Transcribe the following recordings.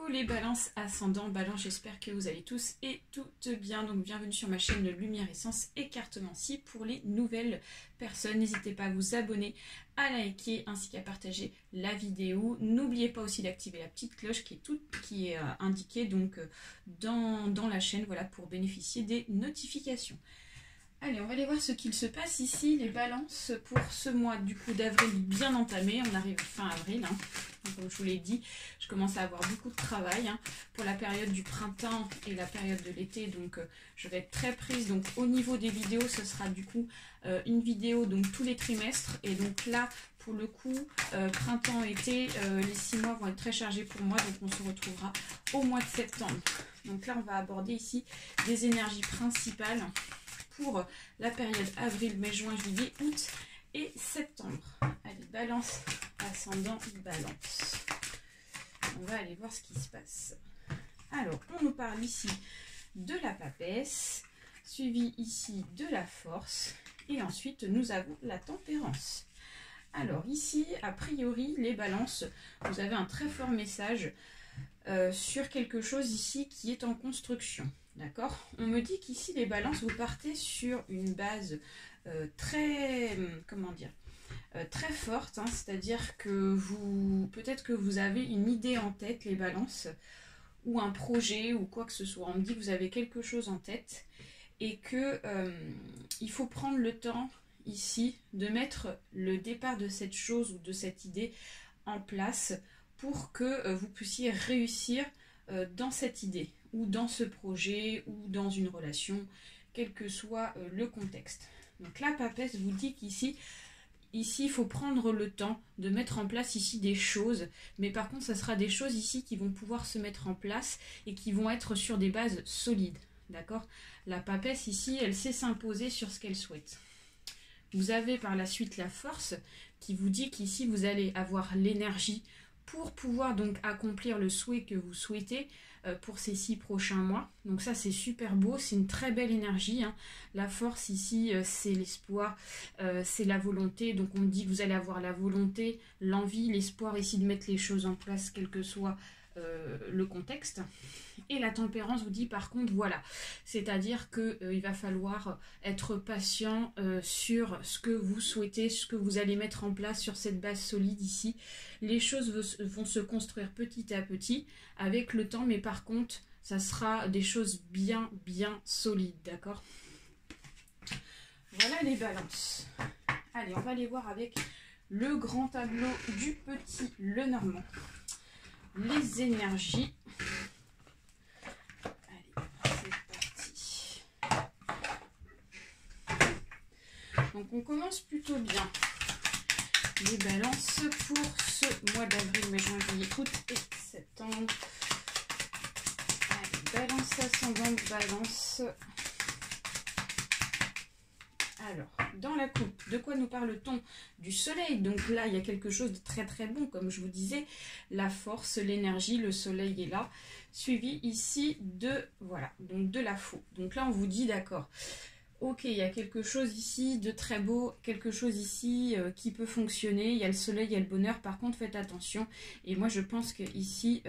Coucou les balances ascendant balance, j'espère que vous allez tous et toutes bien. Donc bienvenue sur ma chaîne Lumière Essence Écartemencie. Pour les nouvelles personnes, n'hésitez pas à vous abonner, à liker ainsi qu'à partager la vidéo. N'oubliez pas aussi d'activer la petite cloche qui est indiquée donc dans la chaîne, voilà, pour bénéficier des notifications. Allez, on va aller voir ce qu'il se passe ici, les balances, pour ce mois du coup d'avril bien entamé. On arrive fin avril, hein. Donc, comme je vous l'ai dit, je commence à avoir beaucoup de travail hein, pour la période du printemps et la période de l'été. Donc je vais être très prise. Donc au niveau des vidéos, ce sera du coup une vidéo donc tous les trimestres. Et donc là, pour le coup, printemps-été, les 6 mois vont être très chargés pour moi. Donc on se retrouvera au mois de septembre. Donc là, on va aborder ici des énergies principales pour la période avril, mai, juin, juillet, août et septembre. Allez, balance, ascendant, balance. On va aller voir ce qui se passe. Alors, on nous parle ici de la papesse, suivi ici de la force, et ensuite nous avons la tempérance. Alors ici, a priori, les balances, vous avez un très fort message sur quelque chose ici qui est en construction. D'accord? On me dit qu'ici, les balances, vous partez sur une base très, comment dire, très forte, hein, c'est-à-dire que peut-être que vous avez une idée en tête, les balances, ou un projet, ou quoi que ce soit. On me dit que vous avez quelque chose en tête et que il faut prendre le temps ici de mettre le départ de cette chose ou de cette idée en place pour que vous puissiez réussir dans cette idée ou dans ce projet ou dans une relation, quel que soit le contexte. Donc la papesse vous dit qu'ici, il faut prendre le temps de mettre en place ici des choses, mais par contre, ça sera des choses ici qui vont pouvoir se mettre en place et qui vont être sur des bases solides. D'accord? La papesse ici, elle sait s'imposer sur ce qu'elle souhaite. Vous avez par la suite la force qui vous dit qu'ici, vous allez avoir l'énergie pour pouvoir donc accomplir le souhait que vous souhaitez pour ces 6 prochains mois. Donc ça, c'est super beau, c'est une très belle énergie, hein. La force ici, c'est l'espoir, c'est la volonté. Donc on dit que vous allez avoir la volonté, l'envie, l'espoir ici de mettre les choses en place, quel que soit le contexte. Et la tempérance vous dit par contre, voilà, c'est-à-dire qu'il va falloir être patient sur ce que vous souhaitez, ce que vous allez mettre en place sur cette base solide ici. Les choses vont se construire petit à petit avec le temps, mais par contre, ça sera des choses bien solides, d'accord? Voilà les balances. Allez, on va les voir avec le grand tableau du petit Lenormand. Les énergies. Donc on commence plutôt bien les balances pour ce mois d'avril, mai, juin, juillet, août et septembre. Allez, balance ascendante, balance. Alors, dans la coupe, de quoi nous parle-t-on? Du soleil. Donc là, il y a quelque chose de très bon, comme je vous disais. La force, l'énergie, le soleil est là. Suivi ici de, voilà, donc de la faux. Donc là, on vous dit, d'accord. Ok, il y a quelque chose ici de très beau, quelque chose ici qui peut fonctionner. Il y a le soleil, il y a le bonheur. Par contre, faites attention. Et moi, je pense que ici,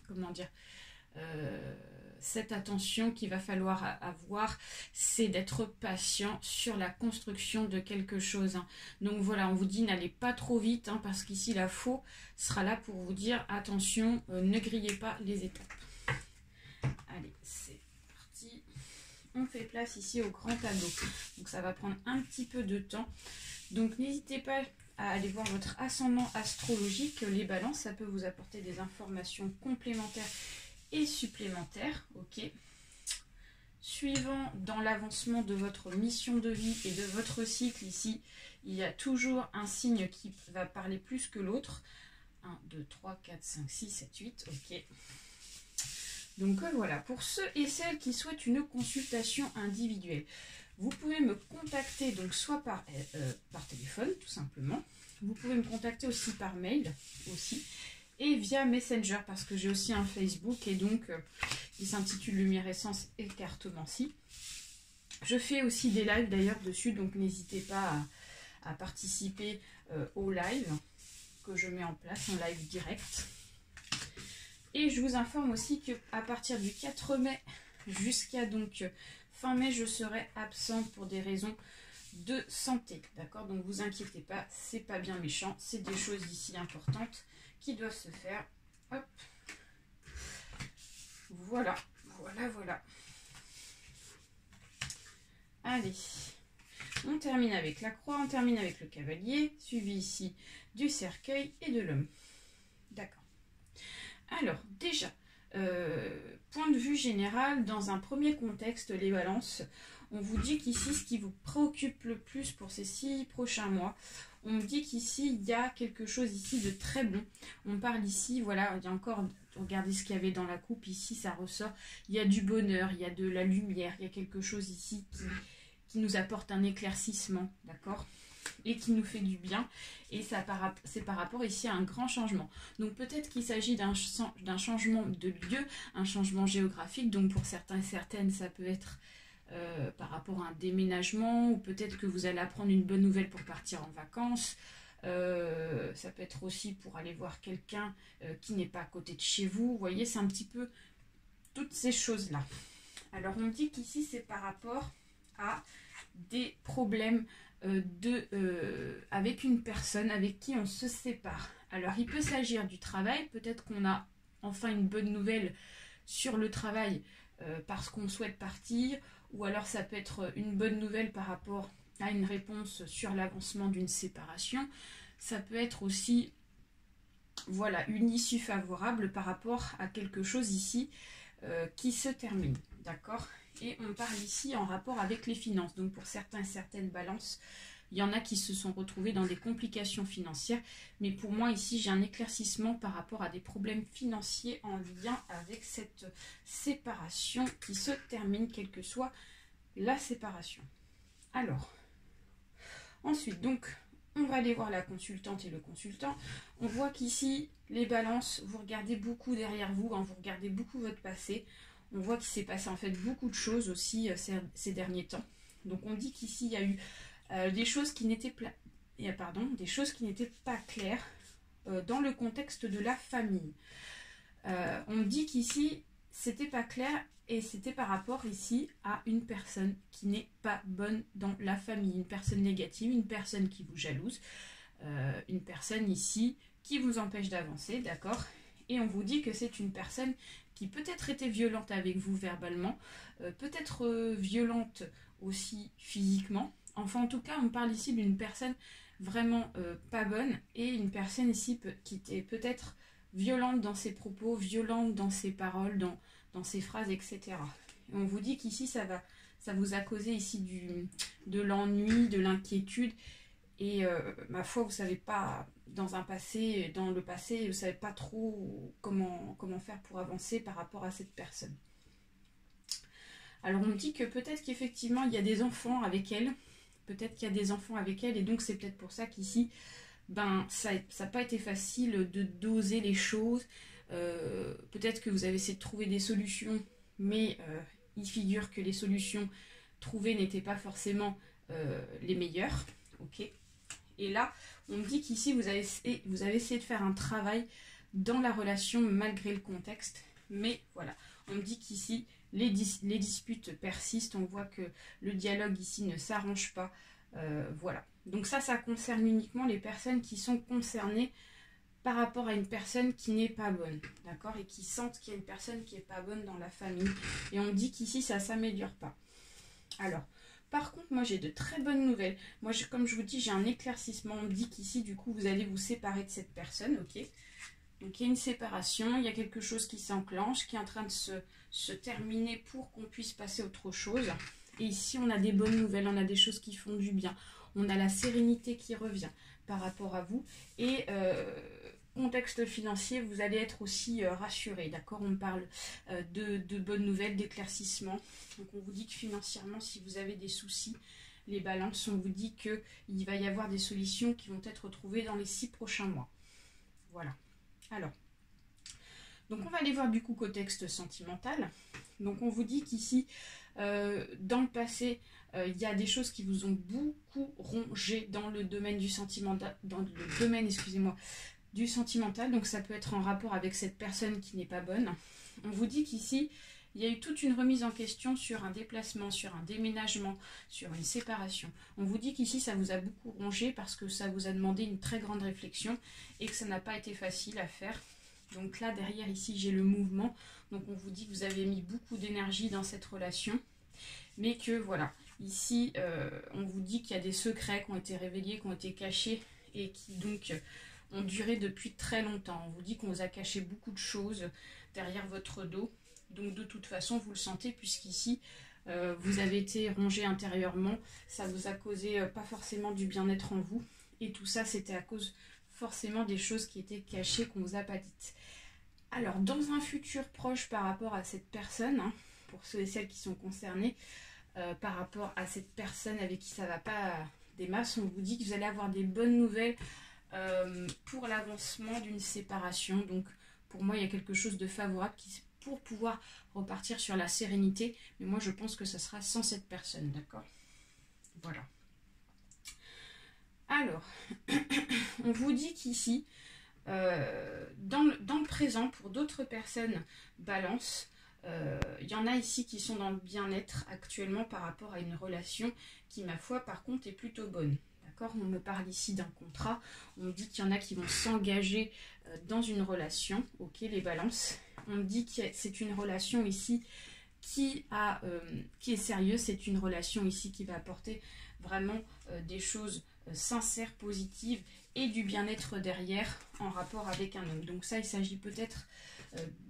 comment dire, cette attention qu'il va falloir avoir, c'est d'être patient sur la construction de quelque chose. Hein. Donc voilà, on vous dit n'allez pas trop vite, hein, parce qu'ici, la faux sera là pour vous dire attention, ne grillez pas les étapes. Allez, c'est parti. On fait place ici au grand tableau. Donc ça va prendre un petit peu de temps. Donc n'hésitez pas à aller voir votre ascendant astrologique. Les balances, ça peut vous apporter des informations complémentaires et supplémentaires. Ok. Suivant dans l'avancement de votre mission de vie et de votre cycle ici, il y a toujours un signe qui va parler plus que l'autre. 1, 2, 3, 4, 5, 6, 7, 8. Ok. Donc voilà, pour ceux et celles qui souhaitent une consultation individuelle, vous pouvez me contacter donc soit par téléphone tout simplement, vous pouvez me contacter aussi par mail aussi, et via Messenger parce que j'ai aussi un Facebook et donc il s'intitule Lumière Essence Écartemencie. Je fais aussi des lives d'ailleurs dessus, donc n'hésitez pas à participer au live que je mets en place, en live direct. Et je vous informe aussi que à partir du 4 mai jusqu'à donc fin mai, je serai absente pour des raisons de santé. D'accord? Donc vous inquiétez pas, c'est pas bien méchant. C'est des choses ici importantes qui doivent se faire. Hop. Voilà, voilà, voilà. Allez. On termine avec la croix, on termine avec le cavalier, suivi ici du cercueil et de l'homme. D'accord. Alors, déjà, point de vue général, dans un premier contexte, les balances, on vous dit qu'ici, ce qui vous préoccupe le plus pour ces 6 prochains mois, on dit qu'ici, il y a quelque chose ici de très bon. On parle ici, voilà, il y a encore, regardez ce qu'il y avait dans la coupe, ici, ça ressort. Il y a du bonheur, il y a de la lumière, il y a quelque chose ici qui nous apporte un éclaircissement, d'accord ? Et qui nous fait du bien, et ça c'est par rapport ici à un grand changement. Donc peut-être qu'il s'agit d'un changement de lieu, un changement géographique, donc pour certains et certaines ça peut être par rapport à un déménagement, ou peut-être que vous allez apprendre une bonne nouvelle pour partir en vacances, ça peut être aussi pour aller voir quelqu'un qui n'est pas à côté de chez vous, vous voyez, c'est un petit peu toutes ces choses-là. Alors on dit qu'ici c'est par rapport à des problèmes avec une personne avec qui on se sépare. Alors il peut s'agir du travail, peut-être qu'on a enfin une bonne nouvelle sur le travail parce qu'on souhaite partir, ou alors ça peut être une bonne nouvelle par rapport à une réponse sur l'avancement d'une séparation. Ça peut être aussi, voilà, une issue favorable par rapport à quelque chose ici qui se termine, d'accord ? Et on parle ici en rapport avec les finances. Donc pour certains et certaines balances, il y en a qui se sont retrouvés dans des complications financières. Mais pour moi ici, j'ai un éclaircissement par rapport à des problèmes financiers en lien avec cette séparation qui se termine, quelle que soit la séparation. Alors, ensuite, donc, on va aller voir la consultante et le consultant. On voit qu'ici, les balances, vous regardez beaucoup derrière vous, hein, vous regardez beaucoup votre passé. On voit qu'il s'est passé en fait beaucoup de choses aussi ces derniers temps. Donc on dit qu'ici il y a eu des choses qui n'étaient pas claires dans le contexte de la famille. On dit qu'ici c'était pas clair et c'était par rapport ici à une personne qui n'est pas bonne dans la famille, une personne négative, une personne qui vous jalouse, une personne ici qui vous empêche d'avancer, d'accord ? Et on vous dit que c'est une personne qui peut-être était violente avec vous verbalement, peut-être violente aussi physiquement. Enfin, en tout cas, on parle ici d'une personne vraiment pas bonne, et une personne ici qui était peut-être violente dans ses propos, violente dans ses paroles, dans ses phrases, etc. Et on vous dit qu'ici, ça vous a causé ici de l'ennui, de l'inquiétude, et ma foi, vous ne savez pas, dans le passé, vous ne savez pas trop comment faire pour avancer par rapport à cette personne. Alors on me dit que peut-être qu'effectivement il y a des enfants avec elle, et donc c'est peut-être pour ça qu'ici, ça n'a pas été facile de doser les choses. Peut-être que vous avez essayé de trouver des solutions, mais il figure que les solutions trouvées n'étaient pas forcément les meilleures. Ok. Et là, on me dit qu'ici, vous avez essayé de faire un travail dans la relation malgré le contexte. Mais voilà, on me dit qu'ici, les disputes persistent. On voit que le dialogue ici ne s'arrange pas. Voilà. Donc ça concerne uniquement les personnes qui sont concernées par rapport à une personne qui n'est pas bonne. D'accord ? Et qui sentent qu'il y a une personne qui n'est pas bonne dans la famille. Et on me dit qu'ici, ça ne s'améliore pas. Alors, par contre, moi j'ai de très bonnes nouvelles. Moi, comme je vous dis, j'ai un éclaircissement. On me dit qu'ici, du coup, vous allez vous séparer de cette personne, ok ? Donc il y a une séparation, il y a quelque chose qui s'enclenche, qui est en train de se terminer pour qu'on puisse passer à autre chose. Et ici, on a des bonnes nouvelles, on a des choses qui font du bien. On a la sérénité qui revient par rapport à vous. Et contexte financier, vous allez être aussi rassuré, d'accord ? On parle de bonnes nouvelles, d'éclaircissement. Donc on vous dit que financièrement, si vous avez des soucis, les balances, on vous dit qu'il va y avoir des solutions qui vont être trouvées dans les 6 prochains mois. Voilà. Alors, donc on va aller voir du coup contexte sentimental. Donc on vous dit qu'ici, dans le passé, il y a des choses qui vous ont beaucoup rongé dans le domaine du sentiment, dans le domaine, du sentimental, donc ça peut être en rapport avec cette personne qui n'est pas bonne. On vous dit qu'ici, il y a eu toute une remise en question sur un déplacement, sur un déménagement, sur une séparation. On vous dit qu'ici, ça vous a beaucoup rongé parce que ça vous a demandé une très grande réflexion et que ça n'a pas été facile à faire. Donc là, derrière, ici, j'ai le mouvement. Donc on vous dit que vous avez mis beaucoup d'énergie dans cette relation. Mais que, voilà, ici, on vous dit qu'il y a des secrets qui ont été révélés, qui ont été cachés et qui, donc, ont duré depuis très longtemps. On vous dit qu'on vous a caché beaucoup de choses derrière votre dos. Donc de toute façon, vous le sentez, puisqu'ici, vous avez été rongé intérieurement. Ça vous a causé pas forcément du bien-être en vous. Et tout ça, c'était à cause forcément des choses qui étaient cachées, qu'on ne vous a pas dites. Alors, dans un futur proche par rapport à cette personne, hein, pour ceux et celles qui sont concernés, par rapport à cette personne avec qui ça ne va pas des masses, on vous dit que vous allez avoir des bonnes nouvelles pour l'avancement d'une séparation. Donc, pour moi, il y a quelque chose de favorable pour pouvoir repartir sur la sérénité. Mais moi, je pense que ça sera sans cette personne, d'accord? Voilà. Alors, on vous dit qu'ici, dans le présent, pour d'autres personnes balance, il y en a ici qui sont dans le bien-être actuellement par rapport à une relation qui, ma foi, par contre, est plutôt bonne. D'accord? On me parle ici d'un contrat. On me dit qu'il y en a qui vont s'engager dans une relation. Ok, les balances. On me dit que c'est une relation ici qui est sérieuse. C'est une relation ici qui va apporter vraiment des choses sincères, positives et du bien-être derrière en rapport avec un homme. Donc ça, il s'agit peut-être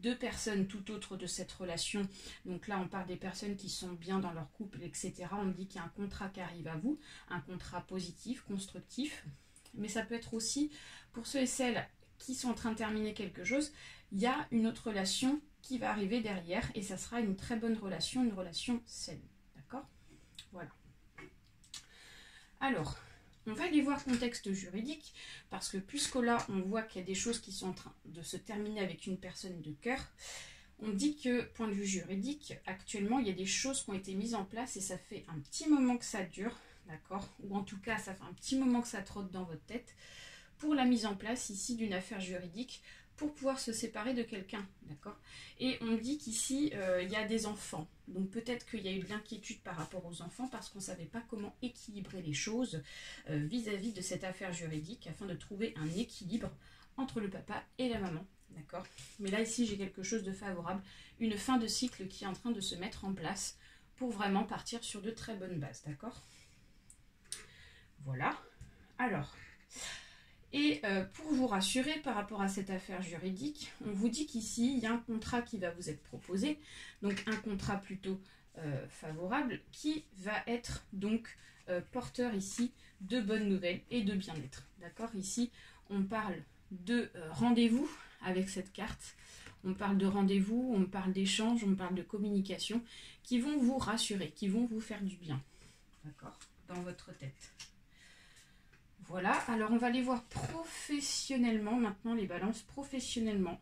de personnes tout autres de cette relation. Donc là, on parle des personnes qui sont bien dans leur couple, etc. On me dit qu'il y a un contrat qui arrive à vous, un contrat positif, constructif. Mais ça peut être aussi, pour ceux et celles qui sont en train de terminer quelque chose, il y a une autre relation qui va arriver derrière et ça sera une très bonne relation, une relation saine. D'accord? Voilà. Alors, on va aller voir le contexte juridique, parce que puisque là, on voit qu'il y a des choses qui sont en train de se terminer avec une personne de cœur, on dit que, point de vue juridique, actuellement, il y a des choses qui ont été mises en place et ça fait un petit moment que ça dure, d'accord? Ou en tout cas, ça fait un petit moment que ça trotte dans votre tête, pour la mise en place ici d'une affaire juridique, pour pouvoir se séparer de quelqu'un, d'accord? Et on dit qu'ici, il y a des enfants. Donc peut-être qu'il y a eu de l'inquiétude par rapport aux enfants parce qu'on ne savait pas comment équilibrer les choses vis-à-vis de cette affaire juridique afin de trouver un équilibre entre le papa et la maman, d'accord? Mais là, ici, j'ai quelque chose de favorable, une fin de cycle qui est en train de se mettre en place pour vraiment partir sur de très bonnes bases, d'accord? Voilà. Alors... Et pour vous rassurer par rapport à cette affaire juridique, on vous dit qu'ici, il y a un contrat qui va vous être proposé, donc un contrat plutôt favorable, qui va être donc porteur ici de bonnes nouvelles et de bien-être. D'accord? Ici, on parle de rendez-vous avec cette carte, on parle de rendez-vous, on parle d'échange, on parle de communication, qui vont vous rassurer, qui vont vous faire du bien, d'accord? Dans votre tête. Voilà, alors on va aller voir professionnellement, maintenant les balances professionnellement.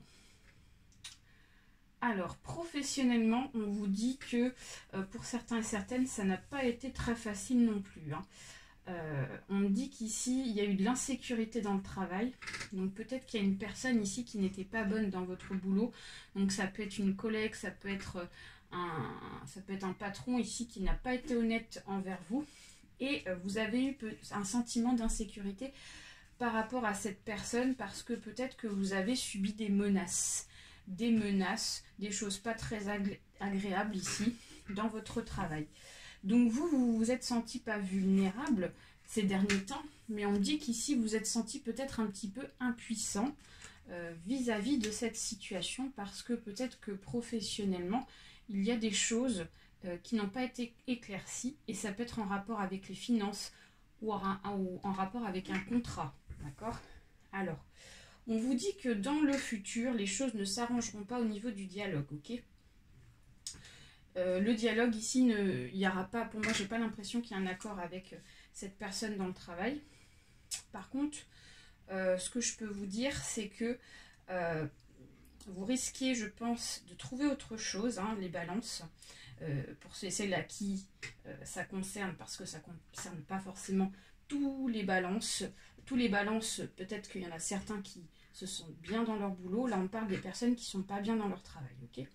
Alors, professionnellement, on vous dit que pour certains et certaines, ça n'a pas été très facile non plus. Hein. On me dit qu'ici, il y a eu de l'insécurité dans le travail. Donc peut-être qu'il y a une personne ici qui n'était pas bonne dans votre boulot. Donc ça peut être une collègue, ça peut être un patron ici qui n'a pas été honnête envers vous. Et vous avez eu un sentiment d'insécurité par rapport à cette personne parce que peut-être que vous avez subi des menaces, des choses pas très agréables ici dans votre travail. Donc vous vous êtes senti pas vulnérable ces derniers temps, mais on dit qu'ici vous êtes senti peut-être un petit peu impuissant vis-à-vis de cette situation parce que peut-être que professionnellement, il y a des choses qui n'ont pas été éclaircies et ça peut être en rapport avec les finances ou en rapport avec un contrat, d'accord? Alors, on vous dit que dans le futur, les choses ne s'arrangeront pas au niveau du dialogue, ok? Le dialogue ici, il n'y aura pas, pour moi, j'ai pas l'impression qu'il y a un accord avec cette personne dans le travail. Par contre, ce que je peux vous dire, c'est que vous risquez, je pense, de trouver autre chose, hein, les balances. Pour celles à qui ça concerne, parce que ça ne concerne pas forcément tous les balances. Tous les balances, peut-être qu'il y en a certains qui se sentent bien dans leur boulot. Là, on parle des personnes qui ne sont pas bien dans leur travail, ok?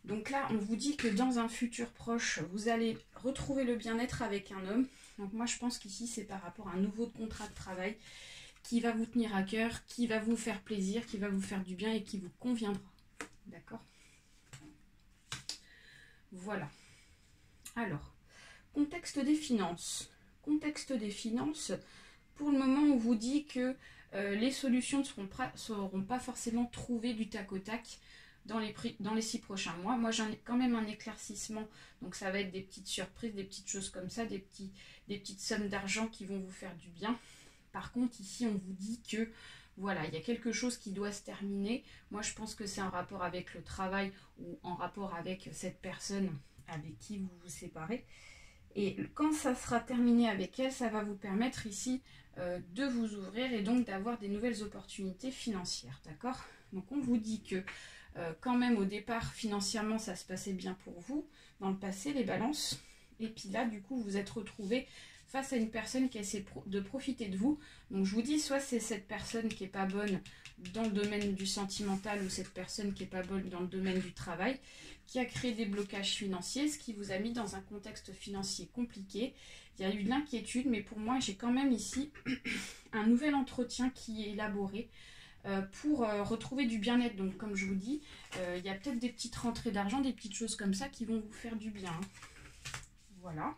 Donc là, on vous dit que dans un futur proche, vous allez retrouver le bien-être avec un homme. Donc moi, je pense qu'ici, c'est par rapport à un nouveau contrat de travail qui va vous tenir à cœur, qui va vous faire plaisir, qui va vous faire du bien et qui vous conviendra. D'accord? Voilà. Alors, contexte des finances. Contexte des finances, pour le moment, on vous dit que les solutions ne seront pas forcément trouvées du tac au tac dans les 6 prochains mois. Moi, j'en ai quand même un éclaircissement. Donc, ça va être des petites surprises, des petites choses comme ça, des petites sommes d'argent qui vont vous faire du bien. Par contre, ici, on vous dit que, voilà, il y a quelque chose qui doit se terminer. Moi, je pense que c'est en rapport avec le travail ou en rapport avec cette personne avec qui vous vous séparez. Et quand ça sera terminé avec elle, ça va vous permettre ici de vous ouvrir et donc d'avoir des nouvelles opportunités financières, d'accord? Donc, on vous dit que quand même, au départ, financièrement, ça se passait bien pour vous, dans le passé, les balances. Et puis là, du coup, vous vous êtes retrouvés face à une personne qui essaie de profiter de vous. Donc, je vous dis, soit c'est cette personne qui n'est pas bonne dans le domaine du sentimental ou cette personne qui n'est pas bonne dans le domaine du travail, qui a créé des blocages financiers, ce qui vous a mis dans un contexte financier compliqué. Il y a eu de l'inquiétude, mais pour moi, j'ai quand même ici un nouvel entretien qui est élaboré pour retrouver du bien-être. Donc, comme je vous dis, il y a peut-être des petites rentrées d'argent, des petites choses comme ça qui vont vous faire du bien. Voilà.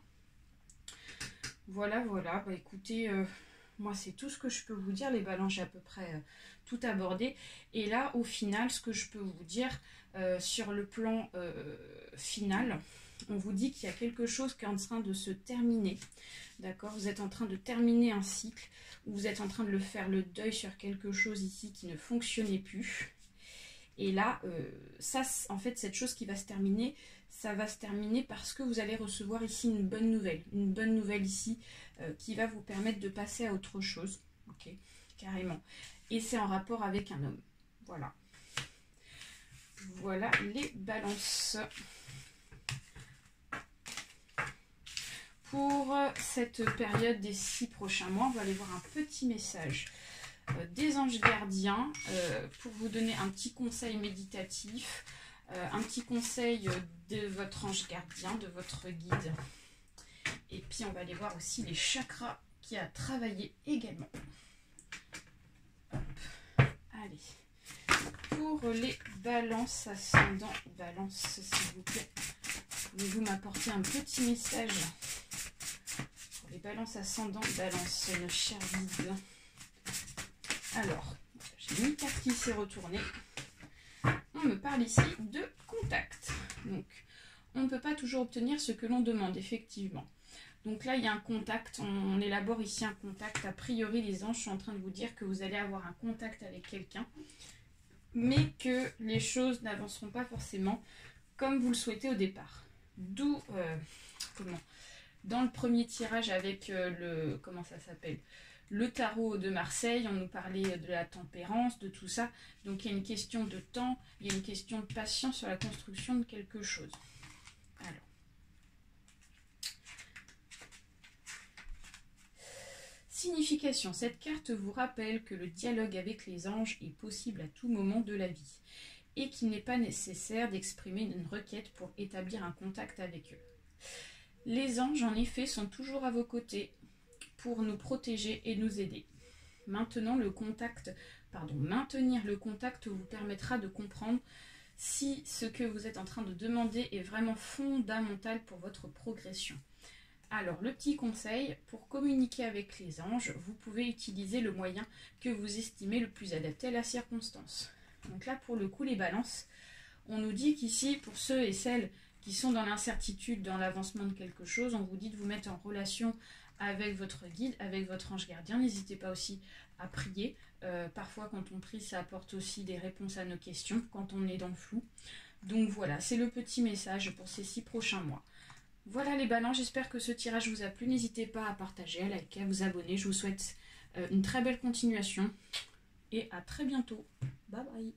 Voilà. Bah, écoutez, moi, c'est tout ce que je peux vous dire. Les balances, j'ai à peu près tout abordé. Et là, au final, ce que je peux vous dire sur le plan final, on vous dit qu'il y a quelque chose qui est en train de se terminer. D'accord? Vous êtes en train de terminer un cycle, ou vous êtes en train de faire le deuil sur quelque chose ici qui ne fonctionnait plus. Et là, ça, en fait, cette chose qui va se terminer, ça va se terminer parce que vous allez recevoir ici une bonne nouvelle ici qui va vous permettre de passer à autre chose, ok, carrément. Et c'est en rapport avec un homme, voilà. Voilà les balances. Pour cette période des 6 prochains mois, on va aller voir un petit message des anges gardiens pour vous donner un petit conseil méditatif, un petit conseil de votre ange gardien, de votre guide. Et puis on va aller voir aussi les chakras qui a travaillé également. Hop. Allez, pour les balances ascendants, balance s'il vous plaît, pouvez-vous m'apporter un petit message pour les balances ascendants, balance nos chers guides. Alors, j'ai une carte qui s'est retournée. On me parle ici de contact. Donc, on ne peut pas toujours obtenir ce que l'on demande, effectivement. Donc là, il y a un contact. On élabore ici un contact. A priori, les anges sont en train de vous dire que vous allez avoir un contact avec quelqu'un, mais que les choses n'avanceront pas forcément comme vous le souhaitez au départ. D'où, dans le premier tirage avec comment ça s'appelle ? Le tarot de Marseille, on nous parlait de la tempérance, de tout ça. Donc, il y a une question de temps, il y a une question de patience sur la construction de quelque chose. Alors. Signification. Cette carte vous rappelle que le dialogue avec les anges est possible à tout moment de la vie et qu'il n'est pas nécessaire d'exprimer une requête pour établir un contact avec eux. Les anges, en effet, sont toujours à vos côtés pour nous protéger et nous aider. Maintenir le contact vous permettra de comprendre si ce que vous êtes en train de demander est vraiment fondamental pour votre progression. Alors, le petit conseil, pour communiquer avec les anges, vous pouvez utiliser le moyen que vous estimez le plus adapté à la circonstance. Donc là, pour le coup, les balances, on nous dit qu'ici, pour ceux et celles qui sont dans l'incertitude, dans l'avancement de quelque chose, on vous dit de vous mettre en relation avec votre guide, avec votre ange gardien. N'hésitez pas aussi à prier. Parfois, quand on prie, ça apporte aussi des réponses à nos questions, quand on est dans le flou. Donc voilà, c'est le petit message pour ces 6 prochains mois. Voilà les balances, j'espère que ce tirage vous a plu. N'hésitez pas à partager, à liker, à vous abonner. Je vous souhaite une très belle continuation et à très bientôt. Bye bye.